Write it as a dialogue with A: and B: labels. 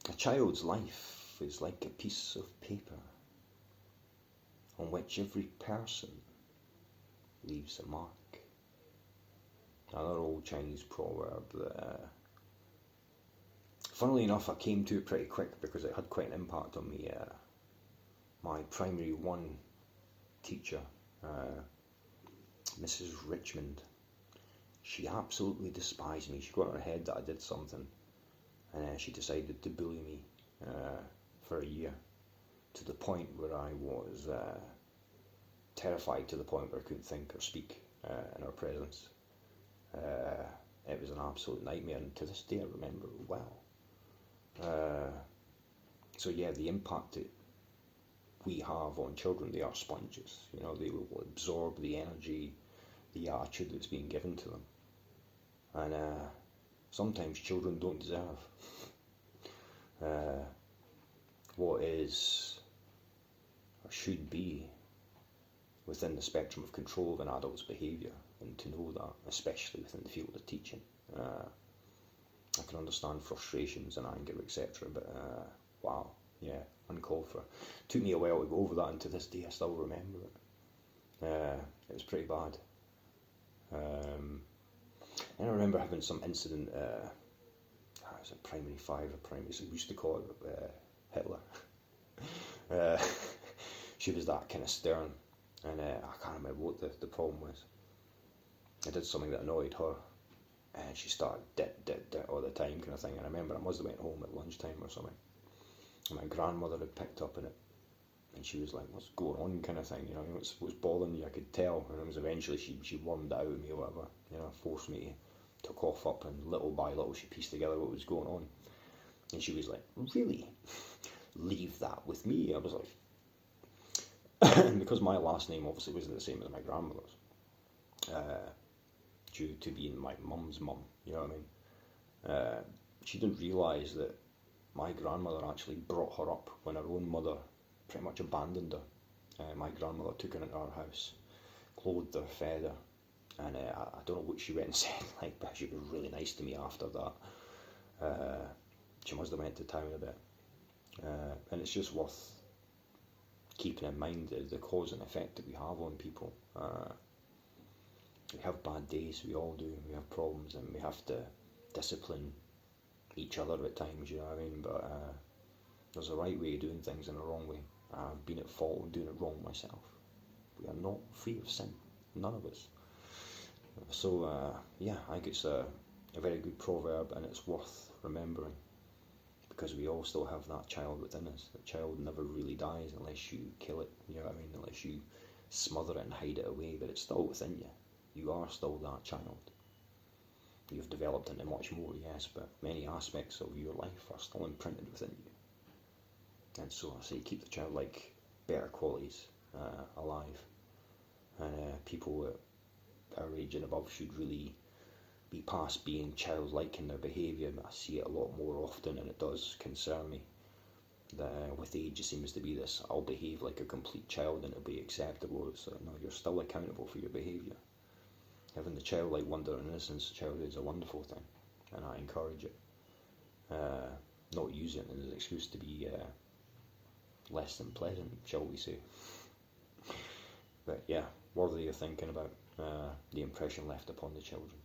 A: A child's life is like a piece of paper on which every person leaves a mark. Another old Chinese proverb that, funnily enough, I came to pretty quick because it had quite an impact on me. My primary one teacher, Mrs. Richmond, she absolutely despised me. She got in her head that I did something, and she decided to bully me for a year, to the point where I was terrified, to the point where I couldn't think or speak in her presence. It was an absolute nightmare, and to this day I remember it well. So yeah, the impact that we have on children, they are sponges. You know, they will absorb the energy, the attitude that's being given to them, and sometimes children don't deserve what is or should be within the spectrum of control of an adult's behaviour, and to know that, especially within the field of teaching. I can understand frustrations and anger, etc., but wow, yeah, uncalled for. Took me a while to go over that, and to this day I still remember it. It was pretty bad. And I remember having some incident, I was at primary 5 or primary 6, we used to call it Hitler. She was that kind of stern, and I can't remember what the problem was. I did something that annoyed her, and she started dit all the time, kind of thing. And I remember I must have went home at lunchtime or something, and my grandmother had picked up on it, and she was like, "What's going on?" kind of thing, you know, what's bothering you? I could tell, and it was eventually she wormed it out of me or whatever, you know, forced me to cough up, and little by little she pieced together what was going on, and she was like, "Really? Leave that with me." I was like, and because my last name obviously wasn't the same as my grandmother's, due to being my mum's mum, you know what I mean? She didn't realise that my grandmother actually brought her up when her own mother pretty much abandoned her. My grandmother took her into our house, clothed her, fed her, and I don't know what she went and said, like, but she was really nice to me after that. She must have went to town a bit. And it's just worth keeping in mind the cause and effect that we have on people. We have bad days, we all do, we have problems, and we have to discipline each other at times, you know what I mean? But there's a right way of doing things and a wrong way. I've been at fault of doing it wrong myself. We are not free of sin, none of us. So yeah, I think it's a very good proverb, and it's worth remembering, because we all still have that child within us. The child never really dies unless you kill it, you know what I mean? Unless you smother it and hide it away, but it's still within you. You are still that child. You've developed into much more, yes, but many aspects of your life are still imprinted within you. And so I say, keep the childlike better qualities alive. And people at our age and above should really be past being childlike in their behaviour. I see it a lot more often, and it does concern me that with age it seems to be this, I'll behave like a complete child and it'll be acceptable. It's like, no, you're still accountable for your behaviour. Having the childlike wonder and innocence of childhood is a wonderful thing, and I encourage it. Not use it as an excuse to be less than pleasant, shall we say. But yeah, worthy of thinking about the impression left upon the children.